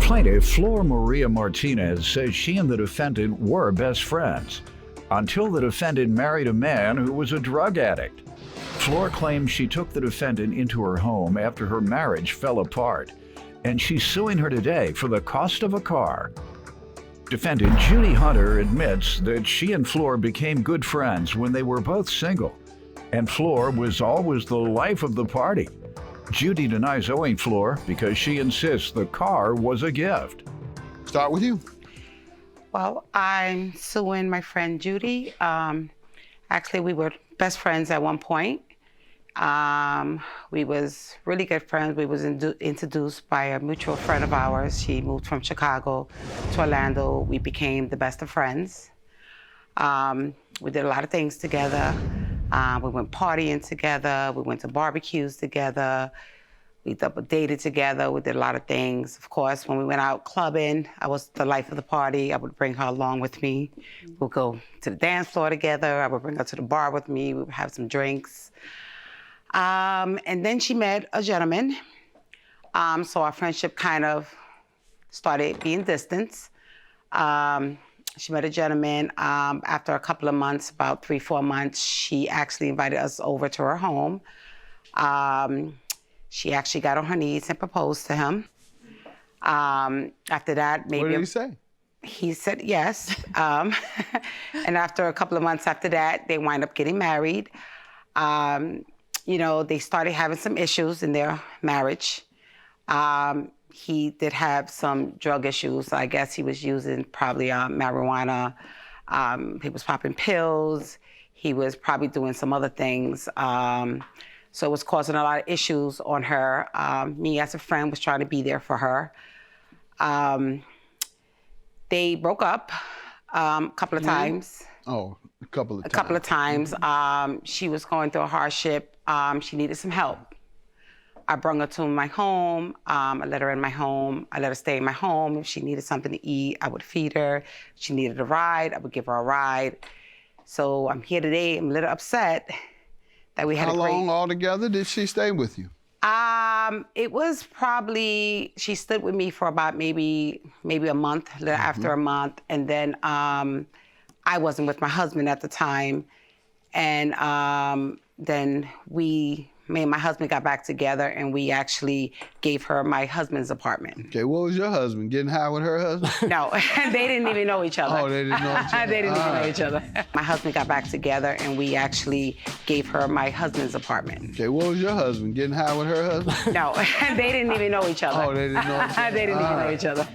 Plaintiff Flor Maria Martinez says she and the defendant were best friends until the defendant married a man who was a drug addict. Flor claims she took the defendant into her home after her marriage fell apart, and she's suing her today for the cost of a car. Defendant Judy Hunter admits that she and Flor became good friends when they were both single, and Flor was always the life of the party. Judy denies owing Flor because she insists the car was a gift. Start with you. Well, I'm suing my friend Judy. Actually, we were best friends at one point. We was really good friends. We was introduced by a mutual friend of ours. She moved from Chicago to Orlando. We became the best of friends. We did a lot of things together. We went partying together. We went to barbecues together. We double dated together. We did a lot of things. Of course, when we went out clubbing, I was the life of the party. I would bring her along with me. We'd go to the dance floor together. I would bring her to the bar with me. We would have some drinks. And then she met a gentleman. So our friendship kind of started being distant. She met a gentleman. After a couple of months, about 3-4 months, she actually invited us over to her home. She actually got on her knees and proposed to him. After that, maybe— What did he say? He said yes. And after a couple of months after that, they wind up getting married. You know, they started having some issues in their marriage. He did have some drug issues. I guess he was using probably marijuana. He was popping pills. He was probably doing some other things. So it was causing a lot of issues on her. Me as a friend was trying to be there for her. They broke up a couple of times. Oh, a couple of times. A couple of times. She was going through a hardship. She needed some help. I brought her to my home. I let her in my home. I let her stay in my home. If she needed something to eat, I would feed her. If she needed a ride, I would give her a ride. So I'm here today. I'm a little upset that we had How long altogether did she stay with you? It was probably, she stood with me for about maybe a month, a little after a month. And then I wasn't with my husband at the time. And then me and my husband got back together, and we actually gave her my husband's apartment. Okay, what was your husband? Getting high with her husband? No, they didn't even know each other. Oh, they didn't know each other. They didn't even know each other. My husband got back together, and we actually gave her my husband's apartment. Okay, what was your husband? Getting high with her husband? No, they didn't even know each other. Oh, they didn't know each other. They didn't even know each other.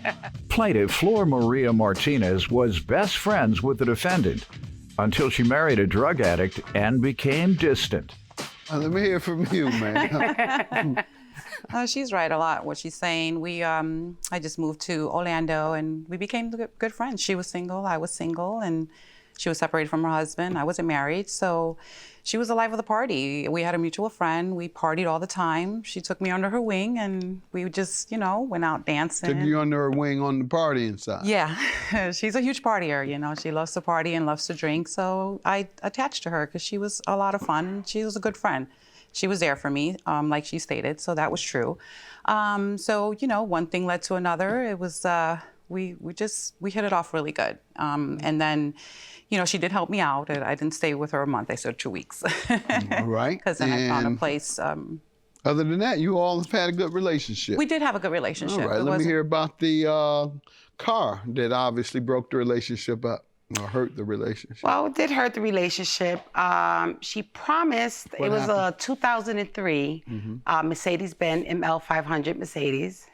Plaintiff Flor Maria Martinez was best friends with the defendant until she married a drug addict and became distant. Let me hear from you, man. She's right a lot, what she's saying. I just moved to Orlando, and we became good friends. She was single, I was single, and she was separated from her husband. I wasn't married, so she was the life of the party. We had a mutual friend. We partied all the time. She took me under her wing, and we just, went out dancing. Took you under her wing on the partying side. Yeah, she's a huge partier, She loves to party and loves to drink, so I attached to her because she was a lot of fun. She was a good friend. She was there for me, like she stated, so that was true. So, one thing led to another. It was, we hit it off really good. And then, she did help me out. I didn't stay with her a month. I stayed 2 weeks. All right. Because then I found a place. Other than that, you all have had a good relationship. We did have a good relationship. All right, let me hear about the car that obviously broke the relationship up or hurt the relationship. Well, it did hurt the relationship. She promised, What it was happened? a 2003 Mercedes-Benz ML500 Mercedes.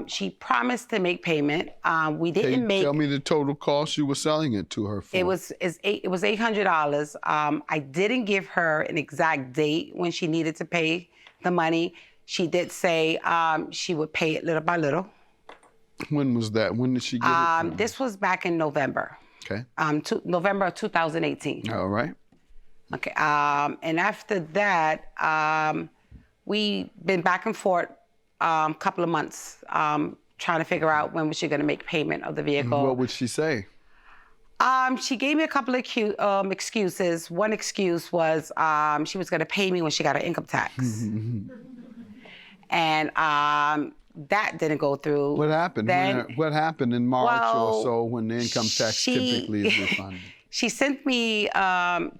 She promised to make payment. We didn't make. Tell me the total cost you were selling it to her for. It was $800. I didn't give her an exact date when she needed to pay the money. She did say she would pay it little by little. When was that? When did she get it? This was back in November. Okay. November of 2018. All right. Okay. And after that, we been back and forth couple of months trying to figure out when was she going to make payment of the vehicle. What would she say? She gave me a couple of excuses. One excuse was she was going to pay me when she got her income tax. And that didn't go through. What happened? Then, What happened in March or well, so when the income tax typically is refunded? She sent me,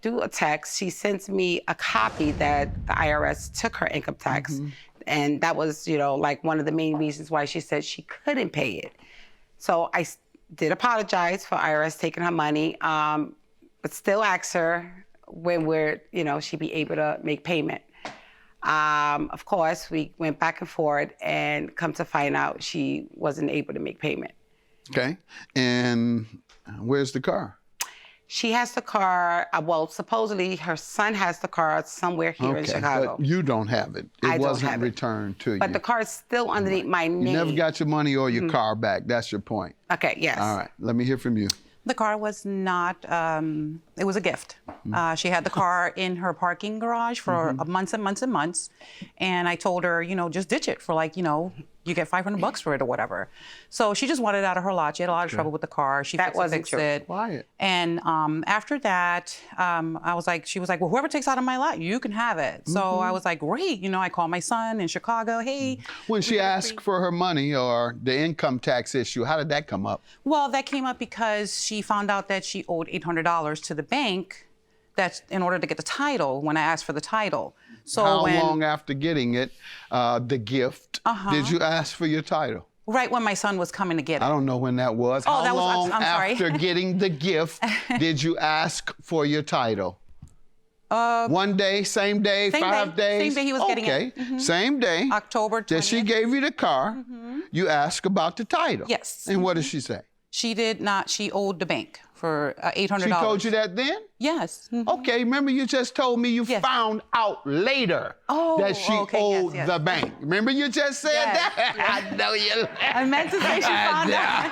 through a text, she sent me a copy that the IRS took her income tax. And that was, like one of the main reasons why she said she couldn't pay it. So I did apologize for IRS taking her money, but still asked her when she'd be able to make payment. Of course, we went back and forth, and come to find out she wasn't able to make payment. Okay. And where's the car? She has the car. Well, supposedly her son has the car somewhere here in Chicago. But you don't have it. I don't wasn't have it. returned to you. But the car is still underneath my name. You never got your money or your car back. That's your point. Okay, yes. All right. Let me hear from you. The car was not, it was a gift. She had the car in her parking garage for months and months and months. And I told her, just ditch it for you get $500 for it or whatever. So she just wanted it out of her lot. She had a lot of trouble with the car. She fixed it. Quiet. And after that, she was like, well, whoever takes out of my lot, you can have it. So I was like, great. I called my son in Chicago. Hey. When she asked for her money or the income tax issue, how did that come up? Well, that came up because she found out that she owed $800 to the bank. That's in order to get the title when I asked for the title. So how long after getting it, the gift, did you ask for your title? Right when my son was coming to get it. I don't know when that was. Oh, how that was, long I'm sorry. after getting the gift did you ask for your title? 1 day, same day, same 5 day. days? Same day he was getting it. Okay, same day. October 20th. That she gave you the car, you asked about the title. Yes. And what did she say? She did not. She owed the bank for $800. She told you that then? Yes. Okay, remember you just told me you found out later that she owed the bank. Remember you just said that? I know you. I meant to say she found out.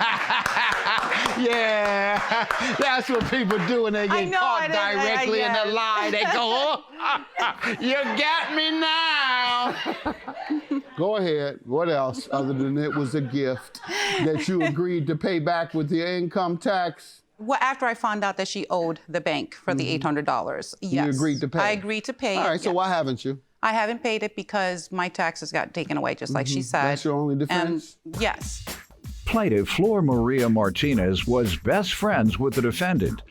Yeah, that's what people do when they get caught directly in the lie. They go, oh, you got me now. Go ahead. What else other than it was a gift that you agreed to pay back with your income tax? Well, after I found out that she owed the bank for the $800, yes. You agreed to pay? I agreed to pay. All right, so why haven't you? I haven't paid it because my taxes got taken away, just like she said. That's your only defense? And yes. Plaintiff Flor Maria Martinez was best friends with the defendant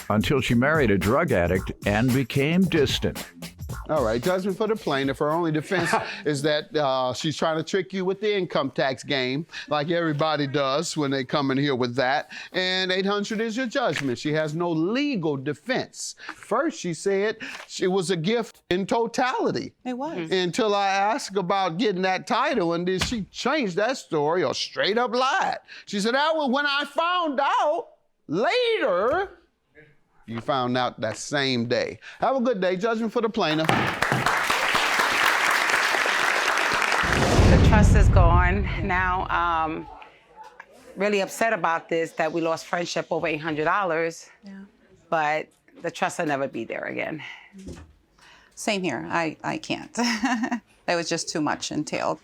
until she married a drug addict and became distant. All right, judgment for the plaintiff. Her only defense is that she's trying to trick you with the income tax game, like everybody does when they come in here with that. And $800 is your judgment. She has no legal defense. First, she said it was a gift in totality. It was. Until I asked about getting that title, and then she changed that story or straight up lied. She said, that was when I found out later. You found out that same day. Have a good day. Judgment for the plaintiff. The trust is gone now. Really upset about this, that we lost friendship over $800. Yeah. But the trust will never be there again. Same here. I can't. That was just too much entailed.